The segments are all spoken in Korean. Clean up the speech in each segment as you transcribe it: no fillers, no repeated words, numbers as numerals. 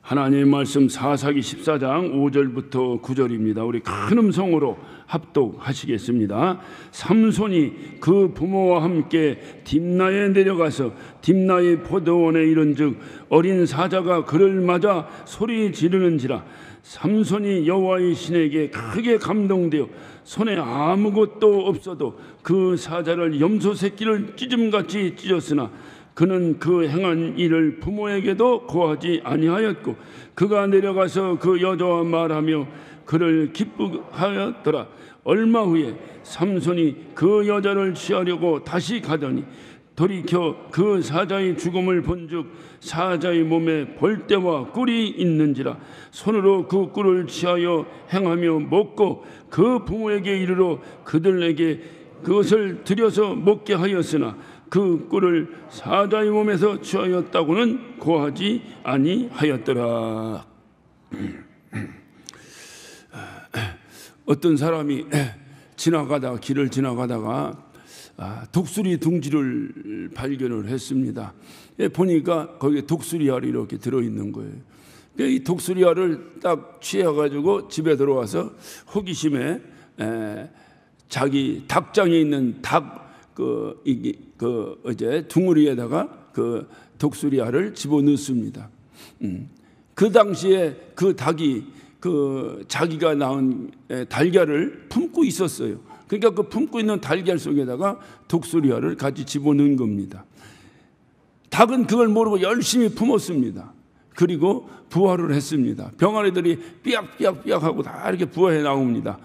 하나님의 말씀 사사기 14장 5절부터 9절입니다. 우리 큰 음성으로 합독하시겠습니다. 삼손이 그 부모와 함께 딥나에 내려가서 딥나의 포도원에 이른즉 어린 사자가 그를 맞아 소리 지르는지라. 삼손이 여호와의 신에게 크게 감동되어 손에 아무것도 없어도 그 사자를 염소 새끼를 찢음같이 찢었으나 그는 그 행한 일을 부모에게도 고하지 아니하였고 그가 내려가서 그 여자와 말하며 그를 기쁘하였더라. 얼마 후에 삼손이 그 여자를 취하려고 다시 가더니 돌이켜 그 사자의 죽음을 본즉 사자의 몸에 벌떼와 꿀이 있는지라. 손으로 그 꿀을 취하여 행하며 먹고 그 부모에게 이르러 그들에게 그것을 들여서 먹게 하였으나 그 꿀을 사자의 몸에서 취하였다고는 고하지 아니하였더라. 어떤 사람이 길을 지나가다가 독수리 둥지를 발견을 했습니다. 보니까 거기에 독수리알이 이렇게 들어있는 거예요. 이 독수리알을 딱 취해가지고 집에 들어와서 호기심에 자기 닭장에 있는 이제 둥우리에다가 그 독수리알을 집어넣습니다. 그 당시에 그 닭이 그 자기가 낳은 달걀을 품고 있었어요. 그러니까 그 품고 있는 달걀 속에다가 독수리알을 같이 집어넣은 겁니다. 닭은 그걸 모르고 열심히 품었습니다. 그리고 부화를 했습니다. 병아리들이 삐약삐약삐약하고 다 이렇게 부화해 나옵니다.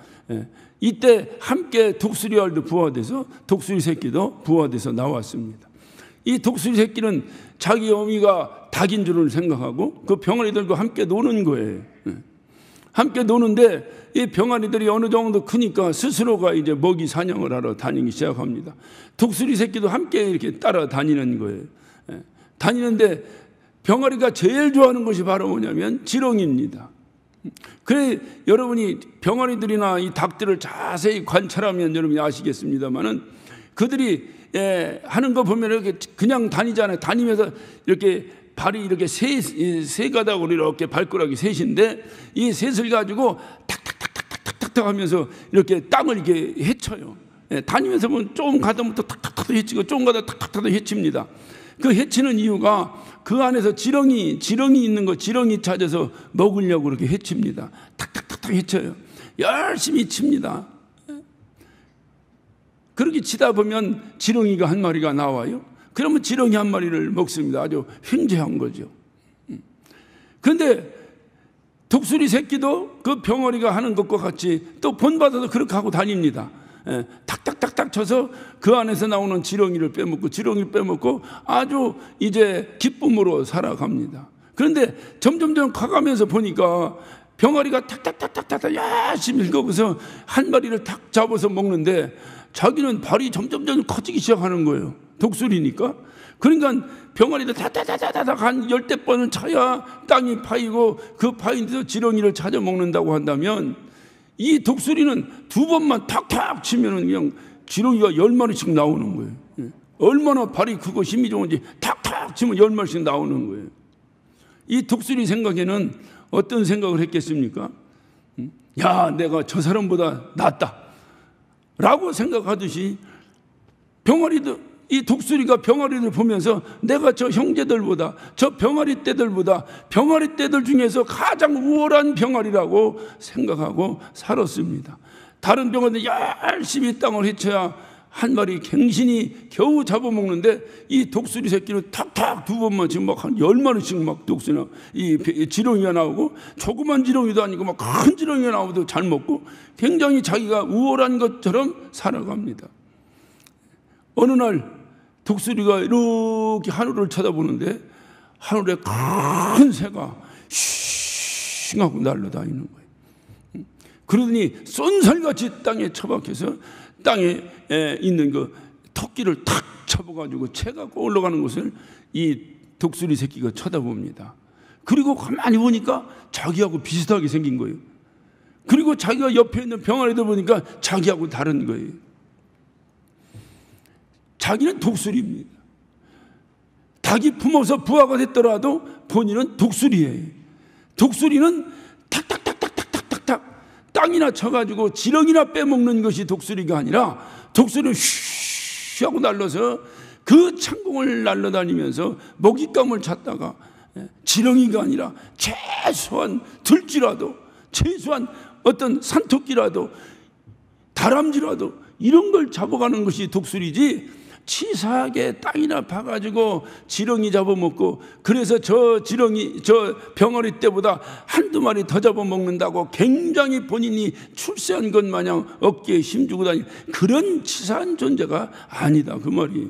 이때 함께 독수리알도 부화돼서 독수리 새끼도 부화돼서 나왔습니다. 이 독수리 새끼는 자기 어미가 닭인 줄을 생각하고 그 병아리들과 함께 노는 거예요. 함께 노는데 이 병아리들이 어느 정도 크니까 스스로가 이제 먹이 사냥을 하러 다니기 시작합니다. 독수리 새끼도 함께 이렇게 따라다니는 거예요. 다니는데 병아리가 제일 좋아하는 것이 바로 뭐냐면 지렁이입니다. 그래 여러분이 병아리들이나 이 닭들을 자세히 관찰하면 여러분이 아시겠습니다만은 그들이 하는 거 보면 이렇게 그냥 다니잖아요. 다니면서 이렇게 발이 이렇게 세 가닥으로 이렇게 발가락이 셋인데 이 셋을 가지고 탁탁탁탁탁탁탁 하면서 이렇게 땅을 이렇게 헤쳐요. 다니면서 보면 조금 가다 보면 또 탁탁탁 헤치고 조금 가다 탁탁탁 헤칩니다. 그 헤치는 이유가 그 안에서 지렁이 있는 거 지렁이 찾아서 먹으려고 그렇게 헤칩니다. 탁탁탁탁 헤쳐요. 열심히 칩니다. 그렇게 치다 보면 지렁이가 한 마리가 나와요. 그러면 지렁이 한 마리를 먹습니다. 아주 횡재한 거죠. 그런데 독수리 새끼도 그 병아리가 하는 것과 같이 또 본받아서 그렇게 하고 다닙니다. 탁탁탁탁 쳐서 그 안에서 나오는 지렁이를 빼먹고 아주 이제 기쁨으로 살아갑니다. 그런데 점점점 가가면서 보니까 병아리가 탁탁탁탁탁 열심히 읽어서 한 마리를 탁 잡아서 먹는데 자기는 발이 점점점 커지기 시작하는 거예요. 독수리니까. 그러니까 병아리들 다다다다닥 한 10대 번은 쳐야 땅이 파이고 그 파인 데서 지렁이를 찾아 먹는다고 한다면 이 독수리는 2번만 탁탁 치면은 그냥 지렁이가 10마리씩 나오는 거예요. 얼마나 발이 크고 힘이 좋은지 탁탁 치면 10마리씩 나오는 거예요. 이 독수리 생각에는 어떤 생각을 했겠습니까? 야, 내가 저 사람보다 낫다 라고 생각하듯이 이 독수리가 병아리들 보면서 내가 저 형제들보다 저 병아리 떼들 중에서 가장 우월한 병아리라고 생각하고 살았습니다. 다른 병아리들 열심히 땅을 헤쳐야 한 마리 갱신이 겨우 잡아먹는데 이 독수리 새끼는 탁탁 2번만 지금 막 한 10마리씩 막 독수리나 이 지렁이가 나오고 조그만 지렁이도 아니고 막 큰 지렁이가 나오도 잘 먹고 굉장히 자기가 우월한 것처럼 살아갑니다. 어느 날 독수리가 이렇게 하늘을 쳐다보는데 하늘에 큰 새가 싱 하고 날아다니는 거예요. 그러더니 쏜살같이 땅에 처박혀서 땅에 있는 그 토끼를 탁 쳐봐가지고 채가 올라가는 것을 이 독수리 새끼가 쳐다봅니다. 그리고 가만히 보니까 자기하고 비슷하게 생긴 거예요. 그리고 자기가 옆에 있는 병아리들 보니까 자기하고 다른 거예요. 자기는 독수리입니다. 닭이 품어서 부화가 됐더라도 본인은 독수리예요. 독수리는 탁탁탁탁탁탁탁 땅이나 쳐가지고 지렁이나 빼먹는 것이 독수리가 아니라 독수리는 휘 하고 날라서 그 창공을 날아다니면서 먹잇감을 찾다가 지렁이가 아니라 최소한 들쥐라도, 최소한 어떤 산토끼라도, 다람쥐라도 이런 걸 잡아가는 것이 독수리지, 치사하게 땅이나 파가지고 지렁이 잡아먹고, 그래서 저 병아리 때보다 한두 마리 더 잡아먹는다고 굉장히 본인이 출세한 것 마냥 어깨에 힘주고 다니는 그런 치사한 존재가 아니다, 그 말이에요.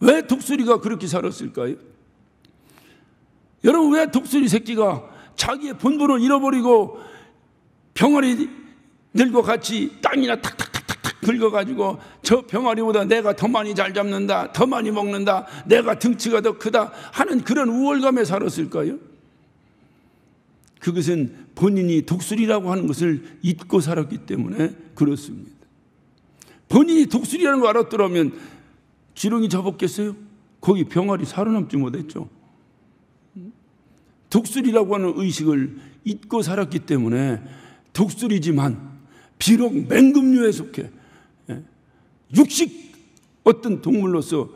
왜 독수리가 그렇게 살았을까요? 여러분, 왜 독수리 새끼가 자기의 본분을 잃어버리고 병아리들과 같이 땅이나 탁탁탁탁탁 긁어가지고 저 병아리보다 내가 더 많이 잘 잡는다, 더 많이 먹는다, 내가 등치가 더 크다 하는 그런 우월감에 살았을까요? 그것은 본인이 독수리라고 하는 것을 잊고 살았기 때문에 그렇습니다. 본인이 독수리라는 걸 알았더라면 지렁이 잡았겠어요? 거기 병아리 살아남지 못했죠. 독수리라고 하는 의식을 잊고 살았기 때문에 독수리지만 비록 맹금류에 속해 육식 어떤 동물로서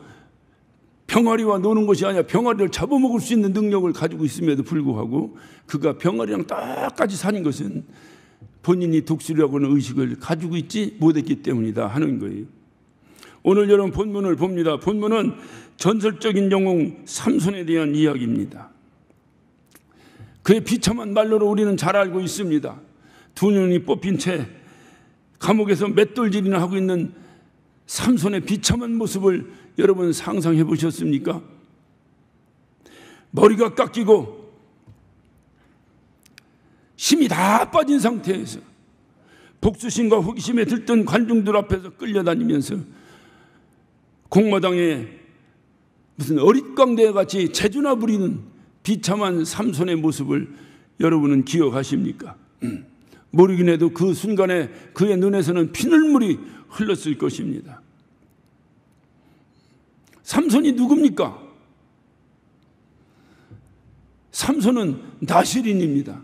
병아리와 노는 것이 아니라 병아리를 잡아먹을 수 있는 능력을 가지고 있음에도 불구하고 그가 병아리랑 똑같이 사는 것은 본인이 독수리라고 하는 의식을 가지고 있지 못했기 때문이다 하는 거예요. 오늘 여러분 본문을 봅니다. 본문은 전설적인 영웅 삼손에 대한 이야기입니다. 그의 비참한 말로로 우리는 잘 알고 있습니다. 두 눈이 뽑힌 채 감옥에서 맷돌질이나 하고 있는 삼손의 비참한 모습을 여러분 상상해 보셨습니까? 머리가 깎이고 힘이 다 빠진 상태에서 복수심과 호기심에 들뜬 관중들 앞에서 끌려다니면서 공마당에 무슨 어릿광대 같이 재주나 부리는 비참한 삼손의 모습을 여러분은 기억하십니까? 모르긴 해도 그 순간에 그의 눈에서는 피눈물이 흘렀을 것입니다. 삼손이 누굽니까? 삼손은 나실인입니다.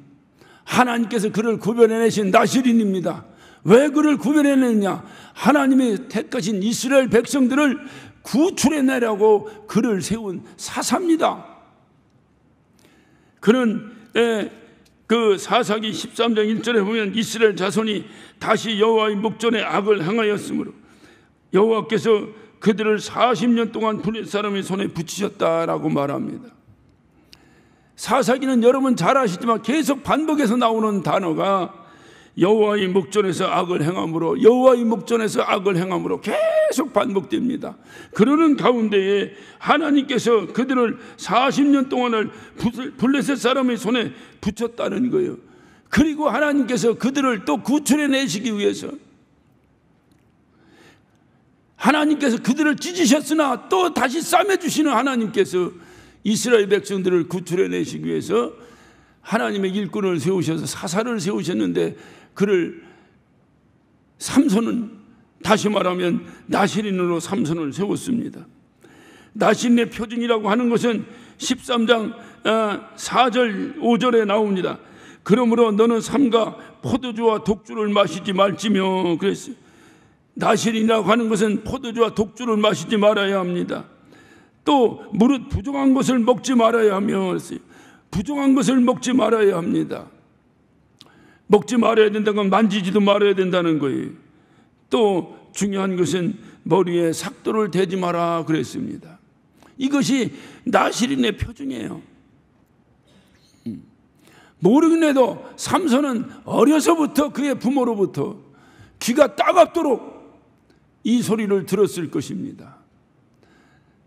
하나님께서 그를 구별해내신 나실인입니다. 왜 그를 구별해내느냐? 하나님의 택하신 이스라엘 백성들을 구출해내라고 그를 세운 사사입니다. 그는 그 사사기 13장 1절에 보면 이스라엘 자손이 다시 여호와의 목전에 악을 행하였으므로 여호와께서 그들을 40년 동안 블레셋 사람의 손에 붙이셨다라고 말합니다. 사사기는 여러분 잘 아시지만 계속 반복해서 나오는 단어가 여호와의 목전에서 악을 행함으로, 여호와의 목전에서 악을 행함으로 계속 반복됩니다. 그러는 가운데에 하나님께서 그들을 40년 동안을 블레셋 사람의 손에 붙였다는 거예요. 그리고 하나님께서 그들을 또 구출해내시기 위해서 하나님께서 그들을 찢으셨으나 또 다시 싸매주시는 하나님께서 이스라엘 백성들을 구출해내시기 위해서 하나님의 일꾼을 세우셔서 사사를 세우셨는데 그를 삼손은 다시 말하면 나실인으로 삼손을 세웠습니다. 나실인의 표징이라고 하는 것은 13장 4절 5절에 나옵니다. 그러므로 너는 삼가 포도주와 독주를 마시지 말지며 그랬어요. 나실인이라고 하는 것은 포도주와 독주를 마시지 말아야 합니다. 또 무릇 부정한 것을 먹지 말아야 하며 그랬어요. 부정한 것을 먹지 말아야 합니다. 먹지 말아야 된다는 건 만지지도 말아야 된다는 거예요. 또 중요한 것은 머리에 삭도를 대지 마라 그랬습니다. 이것이 나실인의 표징이에요. 모르긴 해도 삼손은 어려서부터 그의 부모로부터 귀가 따갑도록 이 소리를 들었을 것입니다.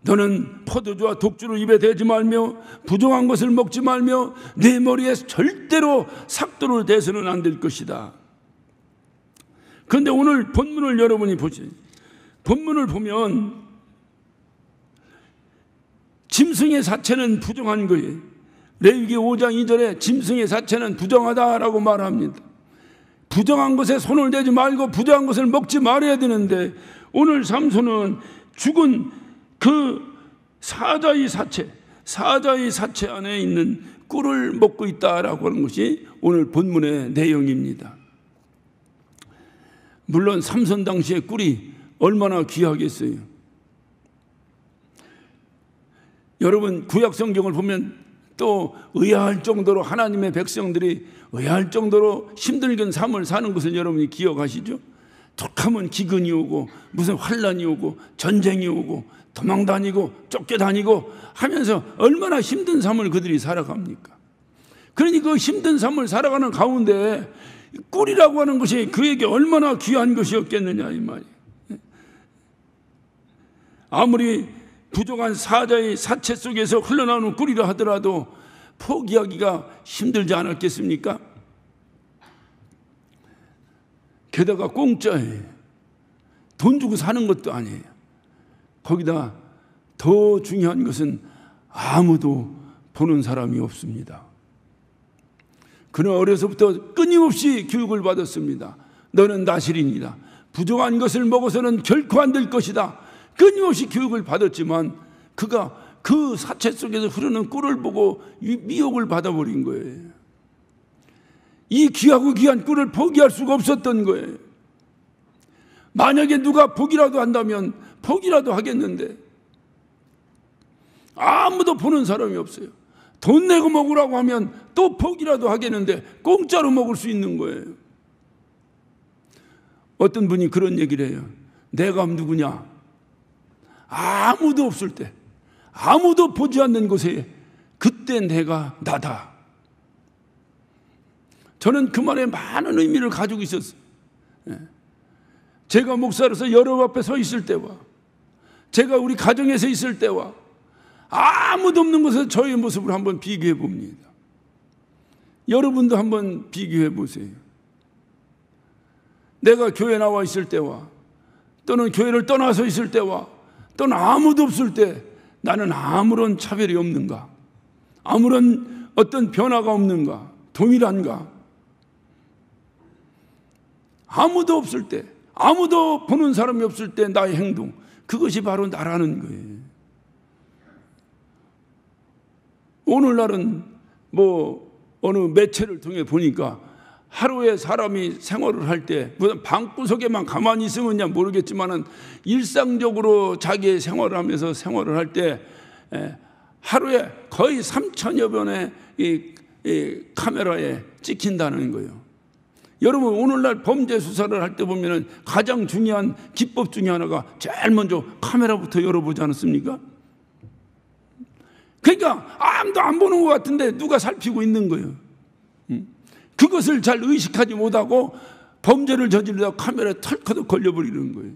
너는 포도주와 독주를 입에 대지 말며 부정한 것을 먹지 말며 내 머리에 절대로 삭도를 대서는 안 될 것이다. 그런데 오늘 본문을 여러분이 보세요. 본문을 보면 짐승의 사체는 부정한 거예요. 레위기 5장 2절에 짐승의 사체는 부정하다라고 말합니다. 부정한 것에 손을 대지 말고 부정한 것을 먹지 말아야 되는데 오늘 삼손은 죽은 그 사자의 사체 안에 있는 꿀을 먹고 있다라고 하는 것이 오늘 본문의 내용입니다. 물론 삼손 당시의 꿀이 얼마나 귀하겠어요. 여러분, 구약 성경을 보면 또 의아할 정도로 하나님의 백성들이 의아할 정도로 힘들게 삶을 사는 것을 여러분이 기억하시죠? 툭하면 기근이 오고 무슨 환란이 오고 전쟁이 오고 도망다니고 쫓겨다니고 하면서 얼마나 힘든 삶을 그들이 살아갑니까? 그러니 그 힘든 삶을 살아가는 가운데 꿀이라고 하는 것이 그에게 얼마나 귀한 것이었겠느냐 이 말이에요. 아무리 부족한 사자의 사체 속에서 흘러나오는 꿀이라 하더라도 포기하기가 힘들지 않았겠습니까? 게다가 공짜예요. 돈 주고 사는 것도 아니에요. 거기다 더 중요한 것은 아무도 보는 사람이 없습니다. 그는 어려서부터 끊임없이 교육을 받았습니다. 너는 나실이니다. 부족한 것을 먹어서는 결코 안 될 것이다. 끊임없이 교육을 받았지만 그가 그 사체 속에서 흐르는 꿀을 보고 미혹을 받아버린 거예요. 이 귀하고 귀한 꿀을 포기할 수가 없었던 거예요. 만약에 누가 포기라도 한다면 포기라도 하겠는데 아무도 보는 사람이 없어요. 돈 내고 먹으라고 하면 또 포기라도 하겠는데 공짜로 먹을 수 있는 거예요. 어떤 분이 그런 얘기를 해요. 내가 누구냐? 아무도 없을 때, 아무도 보지 않는 곳에 그때 내가 나다. 저는 그 말에 많은 의미를 가지고 있었어요. 제가 목사로서 여러분 앞에 서 있을 때와 제가 우리 가정에서 있을 때와 아무도 없는 곳에서 저의 모습을 한번 비교해 봅니다. 여러분도 한번 비교해 보세요. 내가 교회 나와 있을 때와 또는 교회를 떠나서 있을 때와 또는 아무도 없을 때 나는 아무런 차별이 없는가? 아무런 어떤 변화가 없는가? 동일한가? 아무도 없을 때, 아무도 보는 사람이 없을 때 나의 행동, 그것이 바로 나라는 거예요. 오늘날은 어느 매체를 통해 보니까 하루에 사람이 생활을 할 때 무슨 방구석에만 가만히 있으면 모르겠지만은 일상적으로 자기의 생활을 하면서 생활을 할 때 하루에 거의 3,000여 번의 이 카메라에 찍힌다는 거예요. 여러분, 오늘날 범죄 수사를 할 때 보면은 가장 중요한 기법 중에 하나가 제일 먼저 카메라부터 열어보지 않았습니까? 그러니까 아무도 안 보는 것 같은데 누가 살피고 있는 거예요. 그것을 잘 의식하지 못하고 범죄를 저지르다가 카메라에 털커덕 걸려버리는 거예요.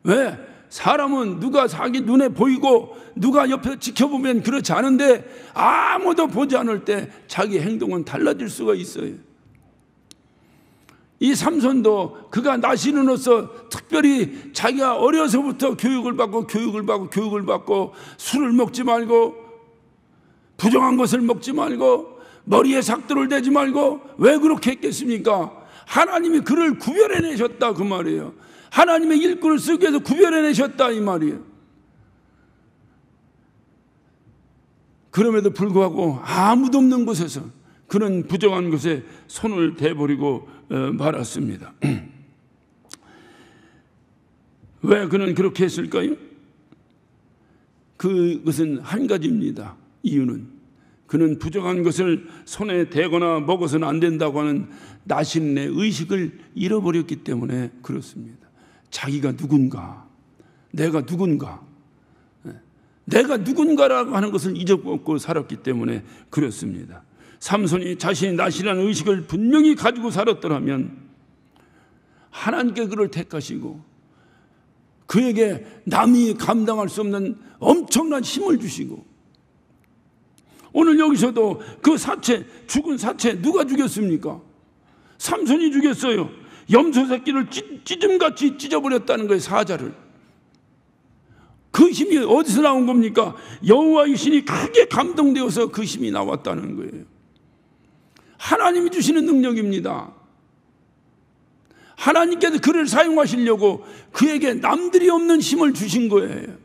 왜? 사람은 누가 자기 눈에 보이고 누가 옆에서 지켜보면 그렇지 않은데 아무도 보지 않을 때 자기 행동은 달라질 수가 있어요. 이 삼손도 그가 나시는으로서 특별히 자기가 어려서부터 교육을 받고 술을 먹지 말고 부정한 것을 먹지 말고 머리에 삭도를 대지 말고 왜 그렇게 했겠습니까? 하나님이 그를 구별해내셨다 그 말이에요. 하나님의 일꾼을 쓰기 위해서 구별해내셨다 이 말이에요. 그럼에도 불구하고 아무도 없는 곳에서 그는 부정한 것에 손을 대버리고 말았습니다. 왜 그는 그렇게 했을까요? 그것은 한 가지입니다. 이유는 그는 부정한 것을 손에 대거나 먹어서는 안 된다고 하는 나신의 의식을 잃어버렸기 때문에 그렇습니다. 자기가 누군가, 내가 누군가, 내가 누군가라고 하는 것을 잊어먹고 살았기 때문에 그렇습니다. 삼손이 자신이 나신이라는 의식을 분명히 가지고 살았더라면 하나님께 그를 택하시고 그에게 남이 감당할 수 없는 엄청난 힘을 주시고 오늘 여기서도 그 사체, 죽은 사체 누가 죽였습니까? 삼손이 죽였어요. 염소 새끼를 찢음같이 찢어버렸다는 거예요. 사자를. 그 힘이 어디서 나온 겁니까? 여호와의 신이 크게 감동되어서 그 힘이 나왔다는 거예요. 하나님이 주시는 능력입니다. 하나님께서 그를 사용하시려고 그에게 남들이 없는 힘을 주신 거예요.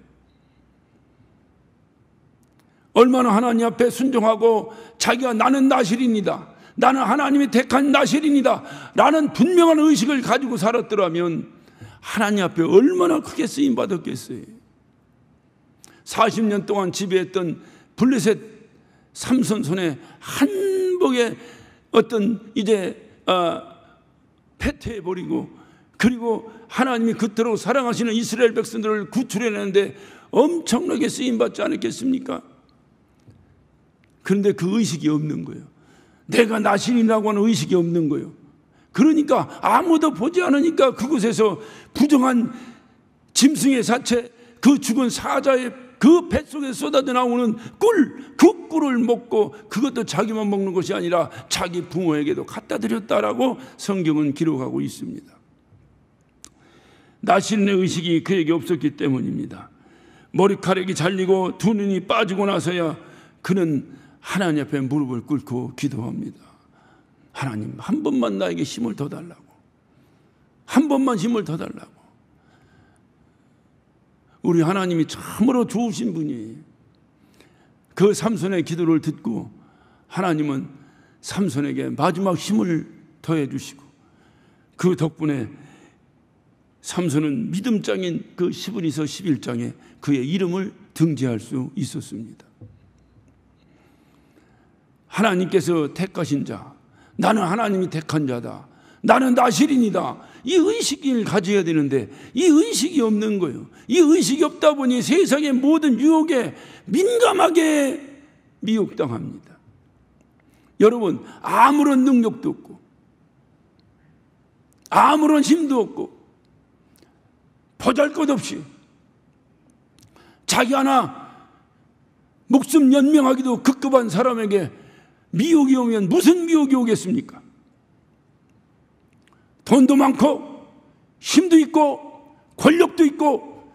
얼마나 하나님 앞에 순종하고 자기가 나는 나실입니다, 나는 하나님이 택한 나실입니다 라는 분명한 의식을 가지고 살았더라면 하나님 앞에 얼마나 크게 쓰임 받았겠어요. 40년 동안 지배했던 블레셋 삼손 손에 한복에 어떤 이제 패퇴해버리고, 그리고 하나님이 그토록 사랑하시는 이스라엘 백성들을 구출해내는데 엄청나게 쓰임받지 않았겠습니까? 그런데 그 의식이 없는 거예요. 내가 나신이라고 하는 의식이 없는 거예요. 그러니까 아무도 보지 않으니까 그곳에서 부정한 짐승의 사체, 그 죽은 사자의 그 뱃속에 쏟아져 나오는 그 꿀을 먹고, 그것도 자기만 먹는 것이 아니라 자기 부모에게도 갖다 드렸다라고 성경은 기록하고 있습니다. 나신의 의식이 그에게 없었기 때문입니다. 머리카락이 잘리고 두 눈이 빠지고 나서야 그는 하나님 앞에 무릎을 꿇고 기도합니다. 하나님, 한 번만 나에게 힘을 더 달라고, 한 번만 힘을 더 달라고. 우리 하나님이 참으로 좋으신 분이에요. 그 삼손의 기도를 듣고 하나님은 삼손에게 마지막 힘을 더해 주시고, 그 덕분에 삼손은 믿음장인 그 시브니서 11장에 그의 이름을 등재할 수 있었습니다. 하나님께서 택하신 자, 나는 하나님이 택한 자다, 나는 나실인이다, 이 의식을 가져야 되는데 이 의식이 없는 거예요. 이 의식이 없다 보니 세상의 모든 유혹에 민감하게 미혹당합니다. 여러분, 아무런 능력도 없고 아무런 힘도 없고 보잘것없이 자기 하나 목숨 연명하기도 급급한 사람에게 미혹이 오면 무슨 미혹이 오겠습니까? 돈도 많고 힘도 있고 권력도 있고,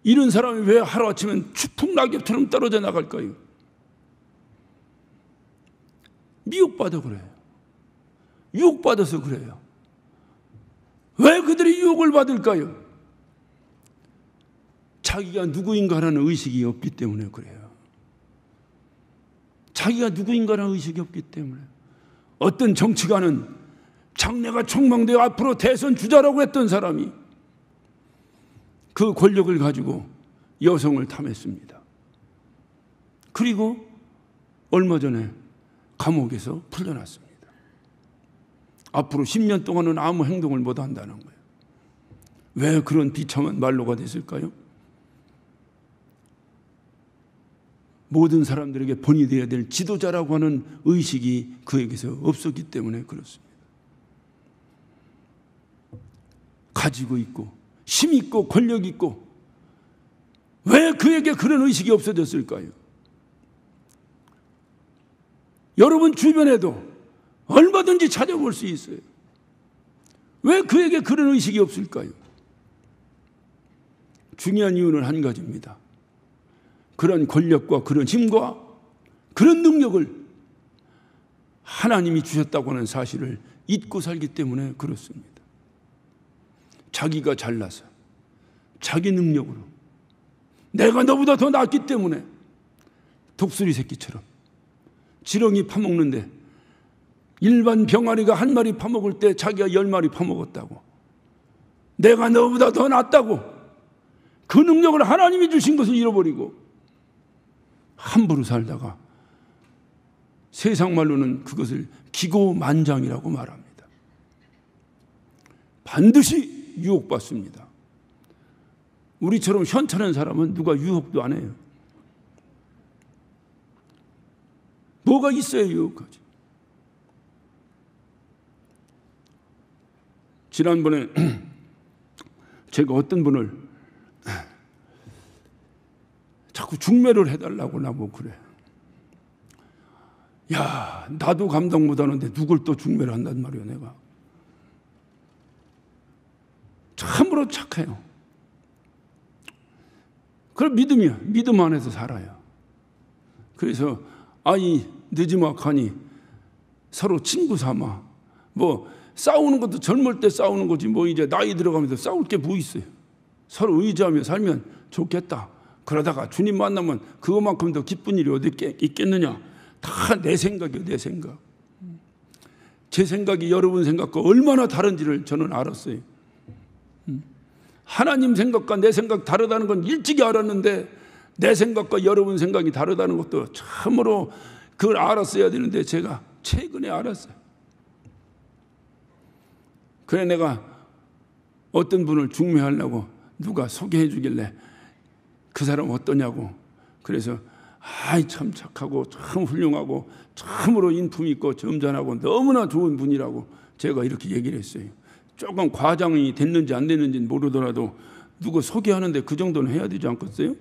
이런 사람이 왜 하루아침에 추풍낙엽처럼 떨어져 나갈까요? 미혹받아 그래요. 유혹받아서 그래요. 왜 그들이 유혹을 받을까요? 자기가 누구인가라는 의식이 없기 때문에 그래요. 자기가 누구인가라는 의식이 없기 때문에. 어떤 정치가는 장래가 촉망되어 앞으로 대선 주자라고 했던 사람이 그 권력을 가지고 여성을 탐했습니다. 그리고 얼마 전에 감옥에서 풀려났습니다. 앞으로 10년 동안은 아무 행동을 못 한다는 거예요. 왜 그런 비참한 말로가 됐을까요? 모든 사람들에게 본이 되어야 될 지도자라고 하는 의식이 그에게서 없었기 때문에 그렇습니다. 가지고 있고 힘 있고 권력 있고 왜 그에게 그런 의식이 없어졌을까요? 여러분 주변에도 얼마든지 찾아볼 수 있어요. 왜 그에게 그런 의식이 없을까요? 중요한 이유는 한 가지입니다. 그런 권력과 그런 힘과 그런 능력을 하나님이 주셨다고 하는 사실을 잊고 살기 때문에 그렇습니다. 자기가 잘나서 자기 능력으로 내가 너보다 더 낫기 때문에 독수리 새끼처럼 지렁이 파먹는데 일반 병아리가 한 마리 파먹을 때 자기가 10마리 파먹었다고, 내가 너보다 더 낫다고 그 능력을 하나님이 주신 것을 잃어버리고 함부로 살다가 세상 말로는 그것을 기고만장이라고 말합니다. 반드시 유혹받습니다. 우리처럼 현찮은 사람은 누가 유혹도 안 해요. 뭐가 있어야 유혹하지. 지난번에 제가 어떤 분을 자꾸 중매를 해달라고 나보고 그래. 야, 나도 감당 못하는데 누굴 또 중매를 한단 말이야. 내가 참으로 착해요. 그럼 믿음이야. 믿음 안에서 살아요. 그래서 아이 늦지막하니 서로 친구 삼아, 뭐 싸우는 것도 젊을 때 싸우는 거지 뭐 이제 나이 들어가면서 싸울 게 뭐 있어요. 서로 의지하며 살면 좋겠다. 그러다가 주님 만나면 그것만큼 더 기쁜 일이 어디 있겠느냐. 다 내 생각이에요. 내 생각. 제 생각이 여러분 생각과 얼마나 다른지를 저는 알았어요. 하나님 생각과 내 생각 다르다는 건 일찍이 알았는데 내 생각과 여러분 생각이 다르다는 것도 참으로 그걸 알았어야 되는데 제가 최근에 알았어요. 그래 내가 어떤 분을 중매하려고 누가 소개해 주길래 그 사람 어떠냐고. 그래서 아이 참 착하고 참 훌륭하고 참으로 인품 있고 점잖하고 너무나 좋은 분이라고 제가 이렇게 얘기를 했어요. 조금 과장이 됐는지 안 됐는지는 모르더라도 누구 소개하는데 그 정도는 해야 되지 않겠어요?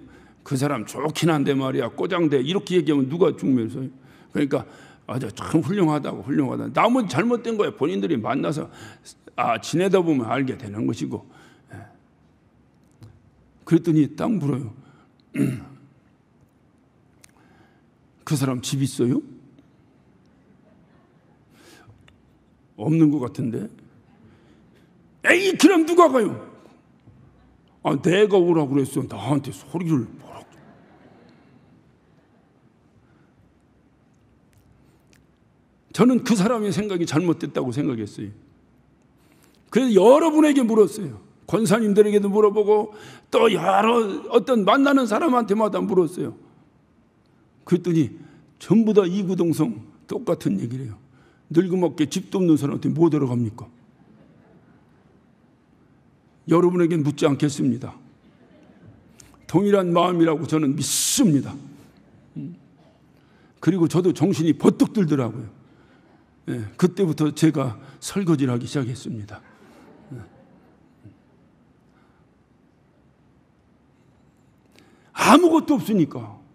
그 사람 좋긴 한데 말이야 꼬장대 이렇게 얘기하면 누가 중매를 써요? 그러니까 아주 참 훌륭하다고 훌륭하다. 나머지 잘못된 거야. 본인들이 만나서 지내다 보면 알게 되는 것이고. 그랬더니 딱 물어요. 그 사람 집 있어요? 없는 것 같은데. 에이 그럼 누가 가요? 내가 오라고 그랬어. 나한테 소리를 뭐라고. 저는 그 사람의 생각이 잘못됐다고 생각했어요. 그래서 여러분에게 물었어요. 권사님들에게도 물어보고 또 여러 어떤 만나는 사람한테마다 물었어요. 그랬더니 전부 다 이구동성 똑같은 얘기를 해요. 늙어먹게 집도 없는 사람한테 뭐 들어갑니까? 여러분에겐 묻지 않겠습니다. 동일한 마음이라고 저는 믿습니다. 그리고 저도 정신이 버뜩 들더라고요. 그때부터 제가 설거지를 하기 시작했습니다. 아무것도 없으니까.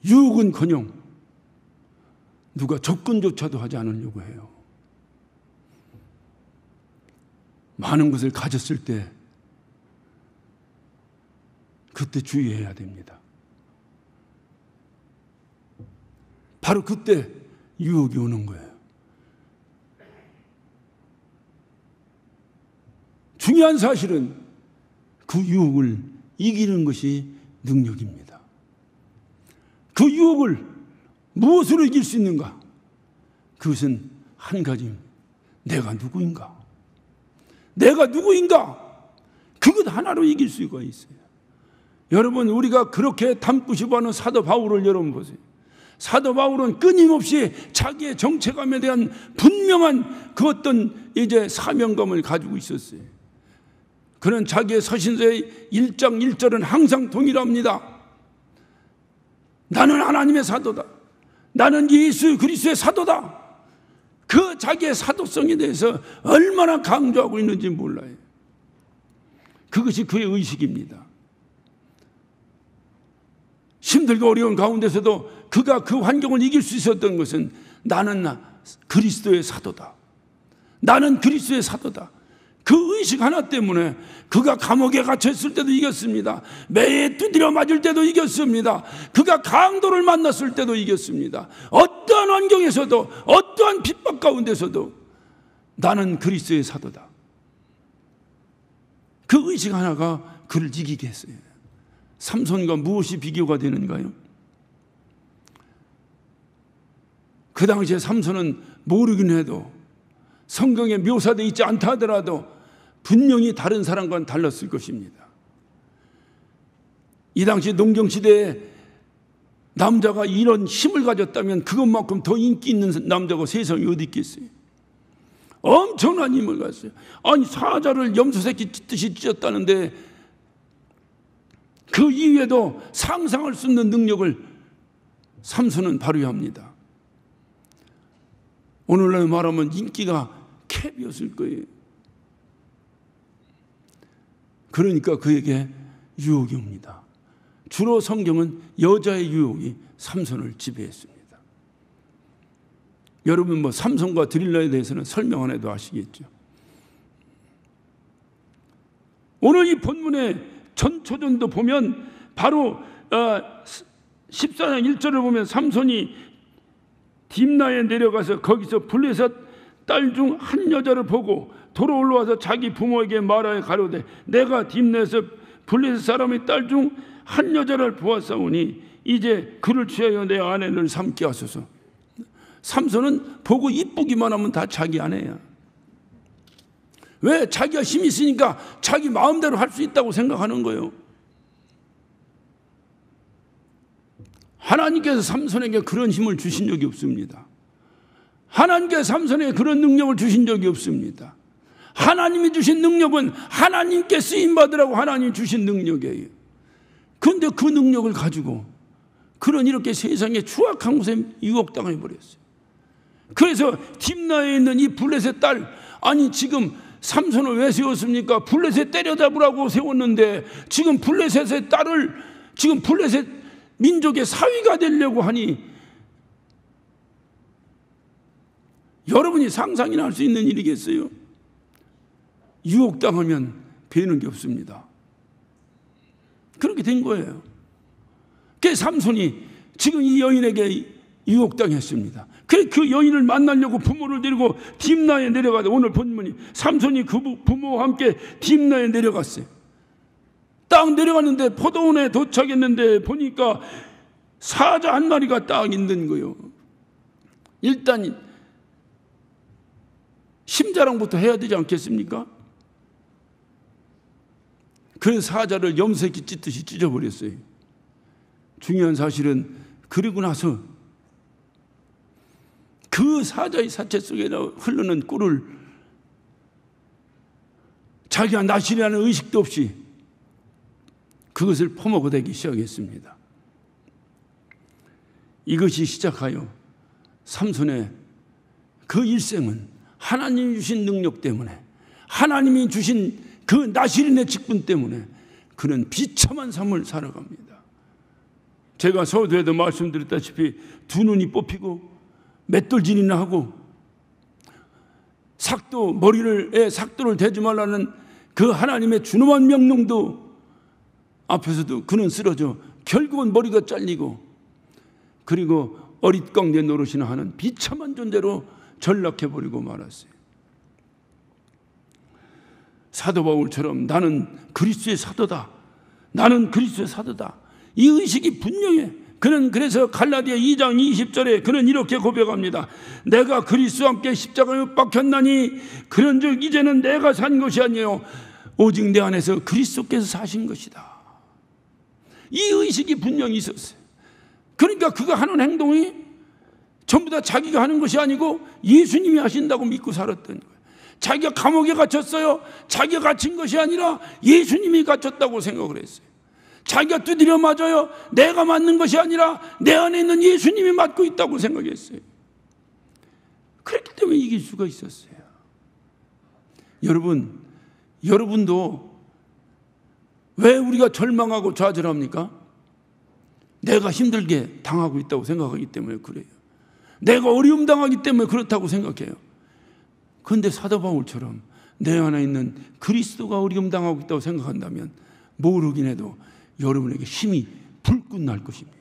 유혹은커녕 누가 접근조차도 하지 않으려고 해요. 많은 것을 가졌을 때 그때 주의해야 됩니다. 바로 그때 유혹이 오는 거예요. 중요한 사실은 그 유혹을 이기는 것이 능력입니다. 그 유혹을 무엇으로 이길 수 있는가? 그것은 한 가지입니다. 내가 누구인가? 내가 누구인가? 그것 하나로 이길 수가 있어요. 여러분 우리가 그렇게 닮고 싶어하는 사도 바울을 여러분 보세요. 사도 바울은 끊임없이 자기의 정체감에 대한 분명한 그 어떤 이제 사명감을 가지고 있었어요. 그는 자기의 서신서의 1장 1절은 항상 동일합니다. 나는 하나님의 사도다. 나는 예수 그리스도의 사도다. 그 자기의 사도성에 대해서 얼마나 강조하고 있는지 몰라요. 그것이 그의 의식입니다. 힘들고 어려운 가운데서도 그가 그 환경을 이길 수 있었던 것은 나는 그리스도의 사도다. 나는 그리스도의 사도다. 그 의식 하나 때문에 그가 감옥에 갇혔을 때도 이겼습니다. 매에 두드려 맞을 때도 이겼습니다. 그가 강도를 만났을 때도 이겼습니다. 어떠한 환경에서도 어떠한 핍박 가운데서도 나는 그리스도의 사도다. 그 의식 하나가 그를 이기게 했어요. 삼손과 무엇이 비교가 되는가요? 그 당시에 삼손은 모르긴 해도 성경에 묘사되어 있지 않다 하더라도 분명히 다른 사람과는 달랐을 것입니다. 이 당시 농경시대에 남자가 이런 힘을 가졌다면 그것만큼 더 인기 있는 남자가 세상에 어디 있겠어요? 엄청난 힘을 가졌어요. 아니 사자를 염소새끼 찢듯이 찢었다는데 그 이후에도 상상할 수 없는 능력을 삼손은 발휘합니다. 오늘날 말하면 인기가 캡이었을 거예요. 그러니까 그에게 유혹이 옵니다. 주로 성경은 여자의 유혹이 삼손을 지배했습니다. 여러분 뭐 삼손과 드릴라에 대해서는 설명 안 해도 아시겠죠. 오늘 이 본문의 전초전도 보면 바로 14장 1절을 보면 삼손이 딥나에 내려가서 거기서 블레셋 딸 중 한 여자를 보고 도로 올라와서 자기 부모에게 말하여 가로되 내가 딥내에서 블레셋 사람의 딸 중 한 여자를 보았사오니 이제 그를 취하여 내 아내를 삼게 하소서. 삼손은 보고 이쁘기만 하면 다 자기 아내야. 왜? 자기가 힘이 있으니까 자기 마음대로 할 수 있다고 생각하는 거예요. 하나님께서 삼손에게 그런 힘을 주신 적이 없습니다. 하나님께서 삼손에게 그런 능력을 주신 적이 없습니다. 하나님이 주신 능력은 하나님께 쓰임받으라고 하나님이 주신 능력이에요. 그런데 그 능력을 가지고 그런 이렇게 세상에 추악한 곳에 유혹당해 버렸어요. 그래서 딥나에 있는 이 블레셋 딸, 아니 지금 삼손을 왜 세웠습니까? 블레셋 때려잡으라고 세웠는데 지금 블레셋의 딸을 지금 블레셋 민족의 사위가 되려고 하니 여러분이 상상이나 할 수 있는 일이겠어요? 유혹당하면 배는 게 없습니다. 그렇게 된 거예요. 그래서 삼손이 지금 이 여인에게 유혹당했습니다. 그래서 그 여인을 만나려고 부모를 데리고 딥나에 내려가다 오늘 본문이 삼손이 그 부모와 함께 딥나에 내려갔어요. 딱 내려갔는데 포도원에 도착했는데 보니까 사자 한 마리가 딱 있는 거예요. 일단 심자랑부터 해야 되지 않겠습니까? 그 사자를 염색이 찢듯이 찢어버렸어요. 중요한 사실은 그리고 나서 그 사자의 사체 속에 흐르는 꿀을 자기가 나시라는 의식도 없이 그것을 퍼먹어대기 시작했습니다. 이것이 시작하여 삼손의 그 일생은 하나님이 주신 능력 때문에, 하나님이 주신 그 나시린의 직분 때문에 그는 비참한 삶을 살아갑니다. 제가 서두에도 말씀드렸다시피 두 눈이 뽑히고 맷돌질이나 하고 머리에 삭도를 대지 말라는 그 하나님의 준엄한 명령도 앞에서도 그는 쓰러져 결국은 머리가 잘리고 그리고 어릿광대 노릇이나 하는 비참한 존재로 전락해버리고 말았어요. 사도 바울처럼 나는 그리스도의 사도다, 나는 그리스도의 사도다, 이 의식이 분명해. 그는 그래서 갈라디아 2장 20절에 그는 이렇게 고백합니다. 내가 그리스도와 함께 십자가에 못 박혔나니 그런즉 이제는 내가 산 것이 아니요 오직 내 안에서 그리스도께서 사신 것이다. 이 의식이 분명히 있었어요. 그러니까 그가 하는 행동이 전부 다 자기가 하는 것이 아니고 예수님이 하신다고 믿고 살았던 거예요. 자기가 감옥에 갇혔어요. 자기가 갇힌 것이 아니라 예수님이 갇혔다고 생각을 했어요. 자기가 두드려 맞아요. 내가 맞는 것이 아니라 내 안에 있는 예수님이 맞고 있다고 생각했어요. 그렇기 때문에 이길 수가 있었어요. 여러분도 왜 우리가 절망하고 좌절합니까? 내가 힘들게 당하고 있다고 생각하기 때문에 그래요. 내가 어려움 당하기 때문에 그렇다고 생각해요. 그런데 사도 바울처럼 내 안에 있는 그리스도가 어려움 당하고 있다고 생각한다면 모르긴 해도 여러분에게 힘이 불끈 날 것입니다.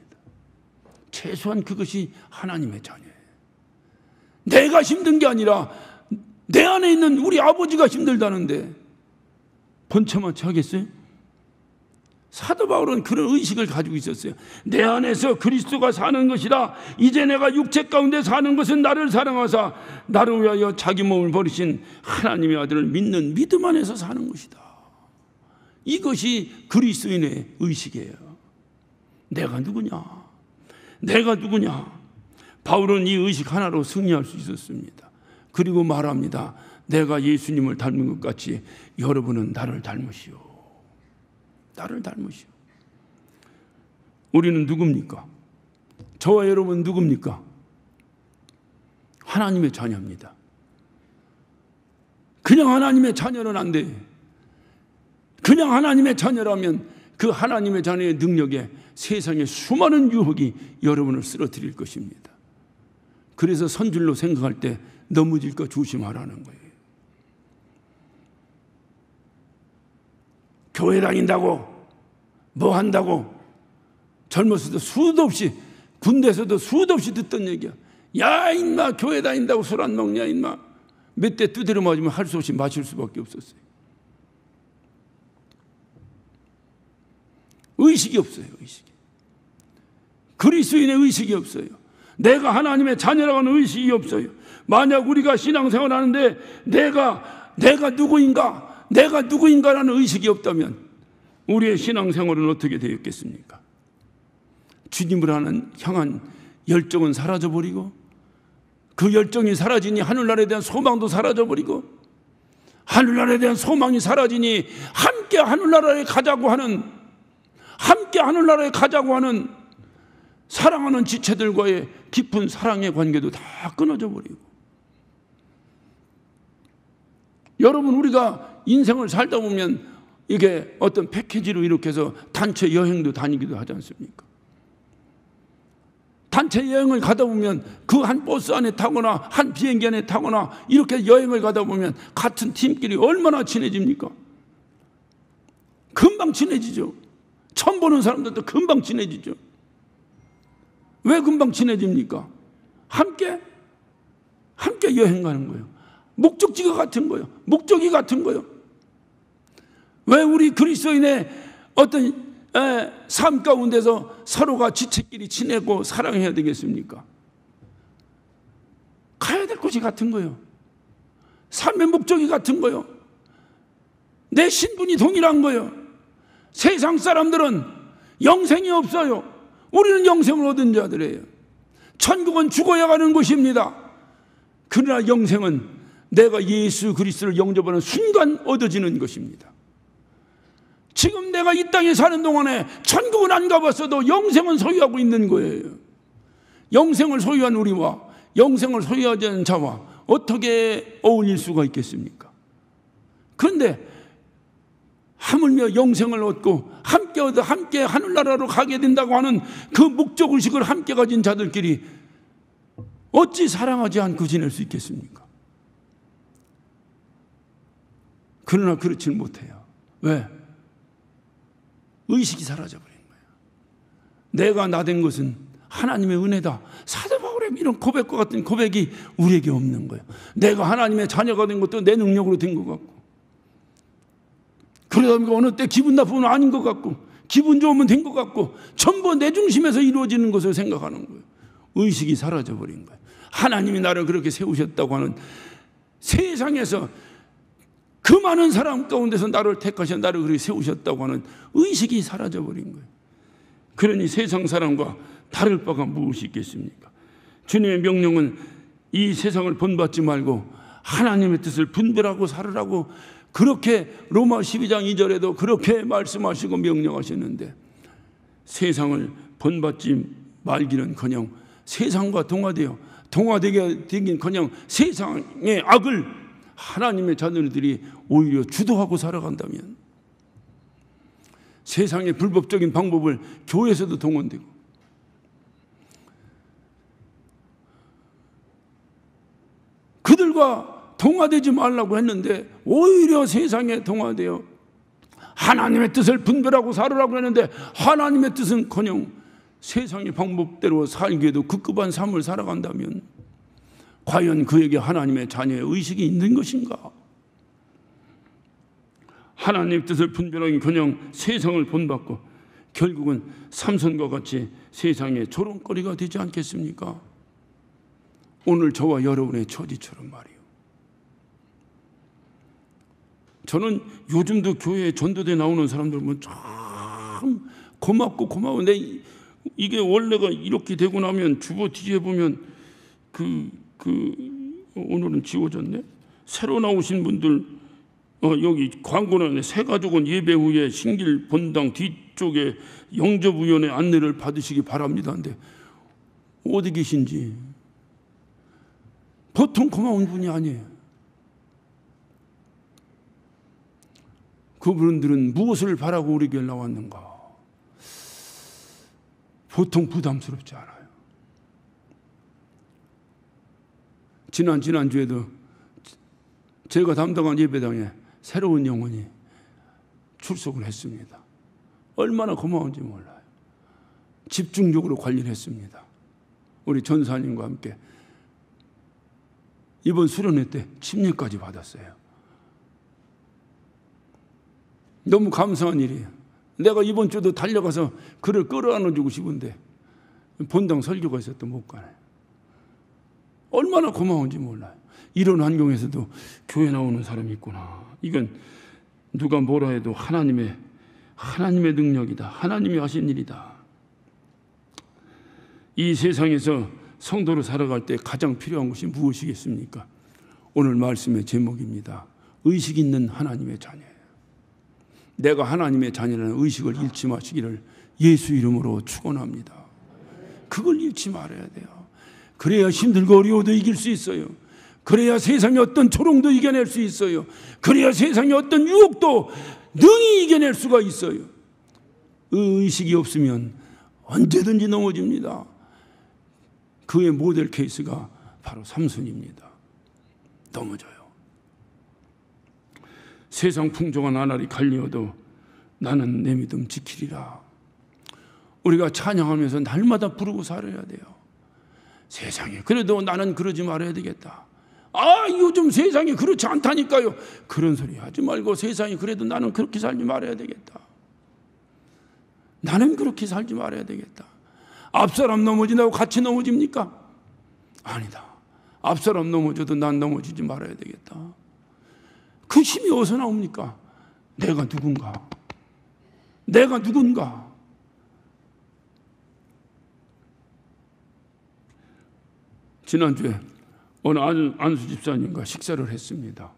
최소한 그것이 하나님의 자녀예요. 내가 힘든 게 아니라 내 안에 있는 우리 아버지가 힘들다는데 번처마치 하겠어요? 사도 바울은 그런 의식을 가지고 있었어요. 내 안에서 그리스도가 사는 것이라 이제 내가 육체 가운데 사는 것은 나를 사랑하사 나를 위하여 자기 몸을 버리신 하나님의 아들을 믿는 믿음 안에서 사는 것이다. 이것이 그리스도인의 의식이에요. 내가 누구냐? 내가 누구냐? 바울은 이 의식 하나로 승리할 수 있었습니다. 그리고 말합니다. 내가 예수님을 닮은 것 같이 여러분은 나를 닮으시오. 나를 닮으시오. 우리는 누굽니까? 저와 여러분 누굽니까? 하나님의 자녀입니다. 그냥 하나님의 자녀는 안 돼. 그냥 하나님의 자녀라면 그 하나님의 자녀의 능력에 세상의 수많은 유혹이 여러분을 쓰러뜨릴 것입니다. 그래서 선줄로 생각할 때 넘어질 거 조심하라는 거예요. 교회 다닌다고 뭐 한다고 젊었을 때 수도 없이 군대에서도 수도 없이 듣던 얘기야. 야 임마 교회 다닌다고 술 안 먹냐 임마. 몇 대 두드려 맞으면 할 수 없이 마실 수밖에 없었어요. 의식이 없어요. 의식이. 그리스도인의 의식이 없어요. 내가 하나님의 자녀라는 의식이 없어요. 만약 우리가 신앙생활 하는데 내가 누구인가라는 의식이 없다면 우리의 신앙생활은 어떻게 되었겠습니까? 주님을 향한 열정은 사라져버리고, 그 열정이 사라지니 하늘나라에 대한 소망도 사라져버리고, 하늘나라에 대한 소망이 사라지니 함께 하늘나라에 가자고 하는 사랑하는 지체들과의 깊은 사랑의 관계도 다 끊어져 버리고. 여러분, 우리가 인생을 살다 보면 이게 어떤 패키지로 이렇게 해서 단체 여행도 다니기도 하지 않습니까? 단체 여행을 가다 보면 그 한 버스 안에 타거나 한 비행기 안에 타거나 이렇게 여행을 가다 보면 같은 팀끼리 얼마나 친해집니까? 금방 친해지죠. 처음 보는 사람들도 금방 친해지죠. 왜 금방 친해집니까? 함께 여행 가는 거예요. 목적지가 같은 거예요. 목적이 같은 거예요. 왜 우리 그리스도인의 어떤 삶 가운데서 서로가 지체끼리 지내고 사랑해야 되겠습니까? 가야 될 곳이 같은 거예요. 삶의 목적이 같은 거예요. 내 신분이 동일한 거예요. 세상 사람들은 영생이 없어요. 우리는 영생을 얻은 자들이에요. 천국은 죽어야 가는 곳입니다. 그러나 영생은 내가 예수 그리스도를 영접하는 순간 얻어지는 것입니다. 지금 내가 이 땅에 사는 동안에 천국은 안 가봤어도 영생은 소유하고 있는 거예요. 영생을 소유한 우리와 영생을 소유하지 않은 자와 어떻게 어울릴 수가 있겠습니까? 그런데 하물며 영생을 얻고 함께 하늘나라로 가게 된다고 하는 그 목적의식을 함께 가진 자들끼리 어찌 사랑하지 않고 지낼 수 있겠습니까? 그러나 그렇지 못해요. 왜? 의식이 사라져버린 거예요. 내가 나 된 것은 하나님의 은혜다. 사도 바울의 이런 고백과 같은 고백이 우리에게 없는 거예요. 내가 하나님의 자녀가 된 것도 내 능력으로 된 것 같고, 그러다 보니까 어느 때 기분 나쁘면 아닌 것 같고, 기분 좋으면 된 것 같고, 전부 내 중심에서 이루어지는 것을 생각하는 거예요. 의식이 사라져버린 거예요. 하나님이 나를 그렇게 세우셨다고 하는, 세상에서 그 많은 사람 가운데서 나를 택하셔 나를 그렇게 세우셨다고 하는 의식이 사라져버린 거예요. 그러니 세상 사람과 다를 바가 무엇이 있겠습니까? 주님의 명령은 이 세상을 본받지 말고 하나님의 뜻을 분별하고 살으라고, 그렇게 로마 12장 2절에도 그렇게 말씀하시고 명령하셨는데, 세상을 본받지 말기는커녕 세상과 동화되게 되긴커녕 세상의 악을 하나님의 자녀들이 오히려 주도하고 살아간다면, 세상의 불법적인 방법을 교회에서도 동원되고, 그들과 동화되지 말라고 했는데 오히려 세상에 동화되어 하나님의 뜻을 분별하고 살으라고 했는데, 하나님의 뜻은커녕 세상의 방법대로 살기에도 급급한 삶을 살아간다면 과연 그에게 하나님의 자녀의 의식이 있는 것인가? 하나님의 뜻을 분별하기커녕 세상을 본받고 결국은 삼손과 같이 세상의 조롱거리가 되지 않겠습니까? 오늘 저와 여러분의 처지처럼 말이에요. 저는 요즘도 교회에 전도대 나오는 사람들 보면 참 고마운데, 이게 원래가 이렇게 되고 나면 주보 뒤에 보면 오늘은 지워졌네. 새로 나오신 분들 여기 광고란에 새 가족은 예배 후에 신길 본당 뒤쪽에 영접위원회 안내를 받으시기 바랍니다. 근데 어디 계신지 보통 고마운 분이 아니에요. 그분들은 무엇을 바라고 우리 교회에 나왔는가? 보통 부담스럽지 않아요. 지난주에도 제가 담당한 예배당에 새로운 영혼이 출석을 했습니다. 얼마나 고마운지 몰라요. 집중적으로 관리를 했습니다. 우리 전사님과 함께 이번 수련회 때 침례까지 받았어요. 너무 감사한 일이에요. 내가 이번 주도 달려가서 그를 끌어안아주고 싶은데 본당 설교가 있어도 못 가네. 얼마나 고마운지 몰라요. 이런 환경에서도 교회 나오는 사람이 있구나. 이건 누가 뭐라 해도 하나님의 능력이다. 하나님이 하신 일이다. 이 세상에서 성도로 살아갈 때 가장 필요한 것이 무엇이겠습니까? 오늘 말씀의 제목입니다. 의식 있는 하나님의 자녀예요. 내가 하나님의 자녀라는 의식을 잃지 마시기를 예수 이름으로 축원합니다. 그걸 잃지 말아야 돼요. 그래야 힘들고 어려워도 이길 수 있어요. 그래야 세상의 어떤 조롱도 이겨낼 수 있어요. 그래야 세상의 어떤 유혹도 능히 이겨낼 수가 있어요. 의식이 없으면 언제든지 넘어집니다. 그의 모델 케이스가 바로 삼손입니다. 넘어져요. 세상 풍조가 나날이 갈리어도 나는 내 믿음 지키리라. 우리가 찬양하면서 날마다 부르고 살아야 돼요. 세상에 그래도 나는 그러지 말아야 되겠다. 요즘 세상이 그렇지 않다니까요. 그런 소리 하지 말고 세상이 그래도 나는 그렇게 살지 말아야 되겠다. 나는 그렇게 살지 말아야 되겠다. 앞사람 넘어진다고 같이 넘어집니까? 아니다. 앞사람 넘어져도 난 넘어지지 말아야 되겠다. 그 힘이 어디서 나옵니까? 내가 누군가? 내가 누군가? 지난주에 어느 안수 집사님과 식사를 했습니다.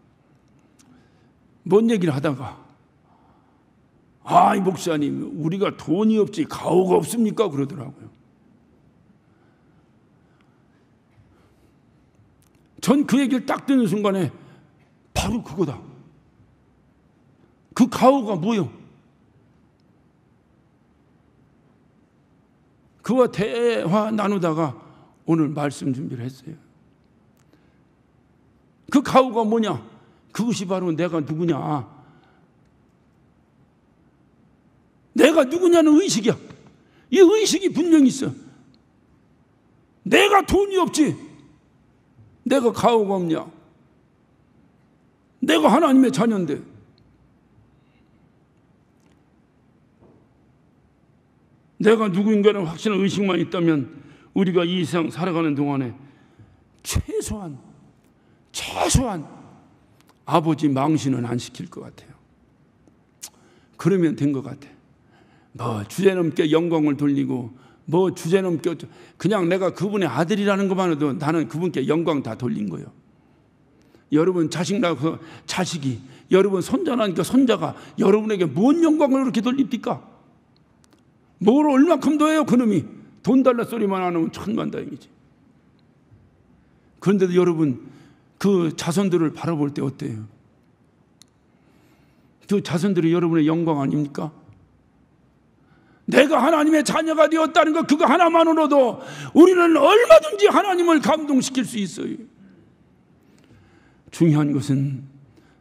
뭔 얘기를 하다가 이 목사님 우리가 돈이 없지 가오가 없습니까? 그러더라고요. 전 그 얘기를 딱 듣는 순간에 바로 그거다. 그 가오가 뭐요? 그와 대화 나누다가 오늘 말씀 준비를 했어요. 그 가오가 뭐냐? 그것이 바로 내가 누구냐? 내가 누구냐는 의식이야. 이 의식이 분명히 있어. 내가 돈이 없지. 내가 가오가 없냐? 내가 하나님의 자녀인데. 내가 누구인가는 확실한 의식만 있다면 우리가 이 세상 살아가는 동안에 최소한 아버지 망신은 안 시킬 것 같아요. 그러면 된 것 같아. 뭐 주제넘게 영광을 돌리고 뭐 주제넘게 그냥 내가 그분의 아들이라는 것만 해도 나는 그분께 영광 다 돌린 거예요. 여러분 자식 낳고 자식이 여러분 손자 나니까 손자가 여러분에게 뭔 영광을 그렇게 돌립니까? 뭘 얼마큼 더해요 그놈이. 돈 달라 소리만 안 하면 천만다행이지. 그런데도 여러분 그 자손들을 바라볼 때 어때요? 그 자손들이 여러분의 영광 아닙니까? 내가 하나님의 자녀가 되었다는 것 그거 하나만으로도 우리는 얼마든지 하나님을 감동시킬 수 있어요. 중요한 것은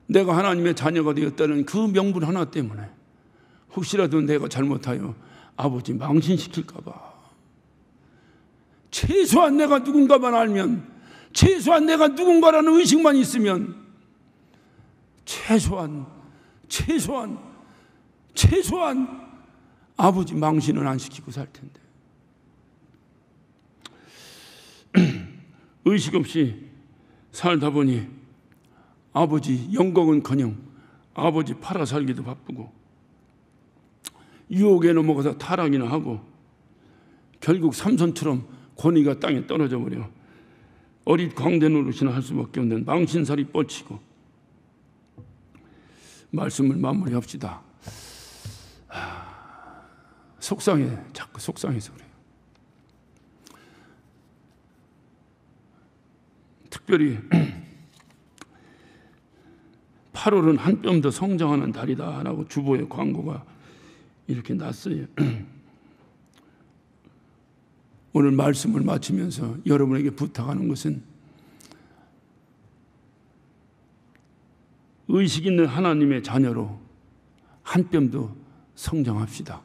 내가 하나님의 자녀가 되었다는 그 명분 하나 때문에 혹시라도 내가 잘못하여 아버지 망신시킬까 봐 최소한 내가 누군가만 알면 최소한 내가 누군가라는 의식만 있으면 최소한 아버지 망신은 안 시키고 살 텐데. 의식 없이 살다 보니 아버지 영광은커녕 아버지 팔아 살기도 바쁘고 유혹에 넘어가서 타락이나 하고 결국 삼손처럼 권위가 땅에 떨어져 버려 어릿 광대 노릇이나 할 수밖에 없는 망신살이 뻗치고. 말씀을 마무리합시다. 속상해. 자꾸 속상해서 그래요. 특별히 8월은 한 뼘 더 성장하는 달이다 라고 주보의 광고가 이렇게 났어요. 오늘 말씀을 마치면서 여러분에게 부탁하는 것은 의식 있는 하나님의 자녀로 한 뼘 더 성장합시다.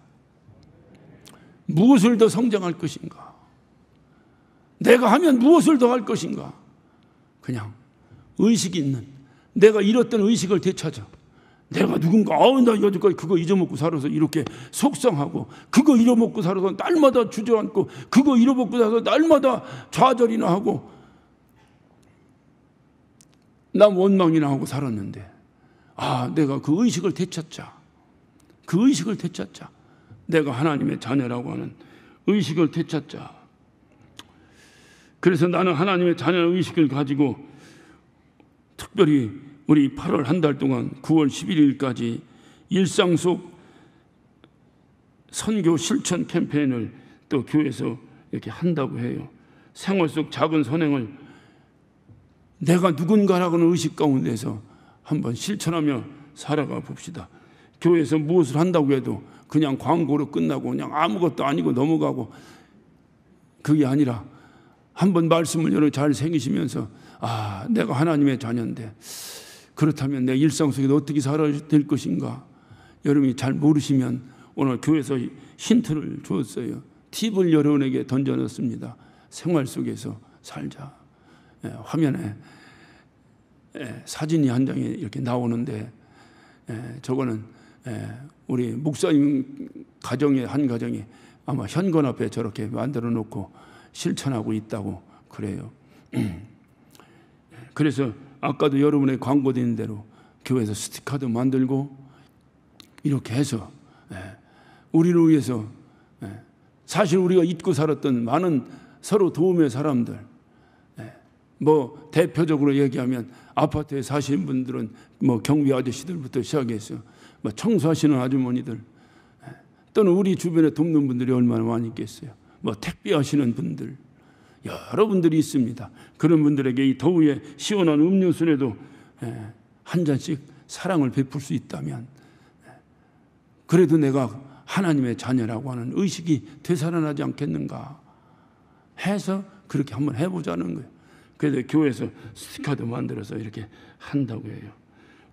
무엇을 더 성장할 것인가? 내가 하면 무엇을 더 할 것인가? 그냥 의식이 있는, 내가 잃었던 의식을 되찾아. 내가 누군가, 나 여태까지 그거 잊어먹고 살아서 이렇게 속상하고, 그거 잃어먹고 살아서 날마다 주저앉고, 그거 잃어먹고 살아서 날마다 좌절이나 하고, 나 원망이나 하고 살았는데, 내가 그 의식을 되찾자. 그 의식을 되찾자. 내가 하나님의 자녀라고 하는 의식을 되찾자. 그래서 나는 하나님의 자녀의 의식을 가지고 특별히 우리 8월 한 달 동안 9월 11일까지 일상 속 선교 실천 캠페인을 또 교회에서 이렇게 한다고 해요. 생활 속 작은 선행을 내가 누군가라고 하는 의식 가운데서 한번 실천하며 살아가 봅시다. 교회에서 무엇을 한다고 해도 그냥 광고로 끝나고 그냥 아무것도 아니고 넘어가고, 그게 아니라 한번 말씀을 여러분 잘 새기시면서 내가 하나님의 자녀인데 그렇다면 내 일상 속에서 어떻게 살아야 될 것인가, 여러분이 잘 모르시면 오늘 교회에서 힌트를 주었어요. 팁을 여러분에게 던져놨습니다. 생활 속에서 살자. 화면에 사진이 한 장이 이렇게 나오는데, 저거는 우리 목사님 가정의 한 가정이 아마 현관 앞에 저렇게 만들어 놓고 실천하고 있다고 그래요. 그래서 아까도 여러분의 광고된 대로 교회에서 스티커도 만들고 이렇게 해서 우리를 위해서, 사실 우리가 잊고 살았던 많은 서로 도움의 사람들, 뭐 대표적으로 얘기하면 아파트에 사시는 분들은 뭐 경비 아저씨들부터 시작해서 뭐 청소하시는 아주머니들, 또는 우리 주변에 돕는 분들이 얼마나 많이 있겠어요. 뭐 택배하시는 분들, 여러분들이 있습니다. 그런 분들에게 이 더위에 시원한 음료수라도 한 잔씩 사랑을 베풀 수 있다면, 그래도 내가 하나님의 자녀라고 하는 의식이 되살아나지 않겠는가 해서 그렇게 한번 해보자는 거예요. 그래서 교회에서 스티커도 만들어서 이렇게 한다고 해요.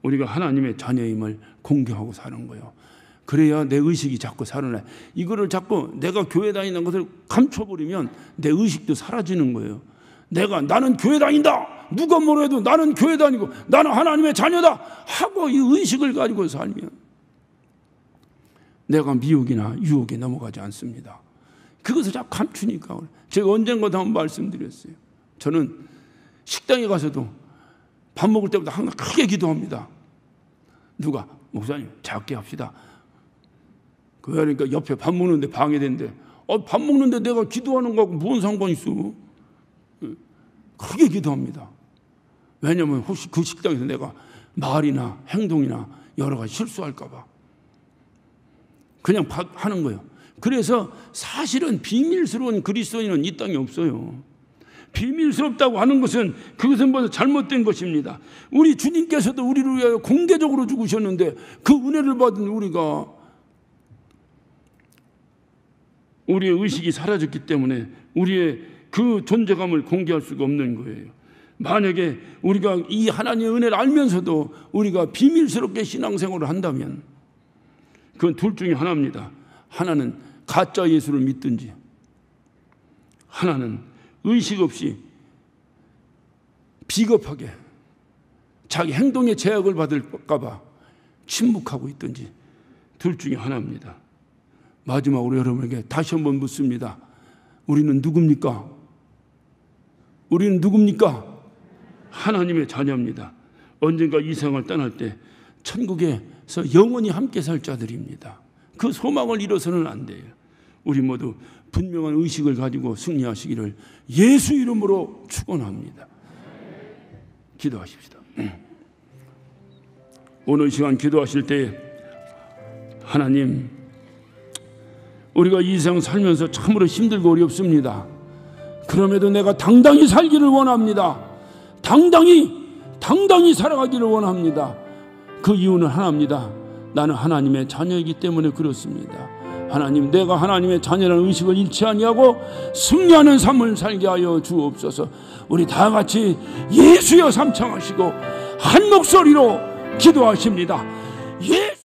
우리가 하나님의 자녀임을 공개하고 사는 거예요. 그래야 내 의식이 자꾸 살아나요. 이거를 자꾸 내가 교회 다니는 것을 감춰버리면 내 의식도 사라지는 거예요. 나는 교회 다닌다, 누가 뭐라 해도 나는 교회 다니고 나는 하나님의 자녀다 하고 이 의식을 가지고 살면 내가 미혹이나 유혹에 넘어가지 않습니다. 그것을 자꾸 감추니까. 제가 언젠가도 한번 말씀드렸어요. 저는 식당에 가서도 밥 먹을 때보다 항상 크게 기도합니다. 누가 목사님 작게 합시다. 그러니까 옆에 밥 먹는데 방해된대. 밥 먹는데 내가 기도하는 거하고 무슨 상관이 있어? 크게 기도합니다. 왜냐하면 혹시 그 식당에서 내가 말이나 행동이나 여러 가지 실수할까 봐 그냥 하는 거예요. 그래서 사실은 비밀스러운 그리스도인은 이 땅에 없어요. 비밀스럽다고 하는 것은 그것은 벌써 잘못된 것입니다. 우리 주님께서도 우리를 위하여 공개적으로 죽으셨는데 그 은혜를 받은 우리의 의식이 사라졌기 때문에 우리의 그 존재감을 공개할 수가 없는 거예요. 만약에 우리가 이 하나님의 은혜를 알면서도 우리가 비밀스럽게 신앙생활을 한다면 그건 둘 중에 하나입니다. 하나는 가짜 예수를 믿든지, 하나는 의식 없이 비겁하게 자기 행동에 제약을 받을까 봐 침묵하고 있든지, 둘 중에 하나입니다. 마지막으로 여러분에게 다시 한번 묻습니다. 우리는 누굽니까? 우리는 누굽니까? 하나님의 자녀입니다. 언젠가 이 세상을 떠날 때 천국에서 영원히 함께 살 자들입니다. 그 소망을 잃어서는 안 돼요. 우리 모두 분명한 의식을 가지고 승리하시기를 예수 이름으로 축원합니다. 기도하십시다. 오늘 시간 기도하실 때 하나님, 우리가 이 세상 살면서 참으로 힘들고 어렵습니다. 그럼에도 내가 당당히 살기를 원합니다. 당당히 살아가기를 원합니다. 그 이유는 하나입니다. 나는 하나님의 자녀이기 때문에 그렇습니다. 하나님, 내가 하나님의 자녀라는 의식을 잃지 아니하고 승리하는 삶을 살게 하여 주옵소서. 우리 다 같이 예수여 삼창하시고 한 목소리로 기도하십니다. 예수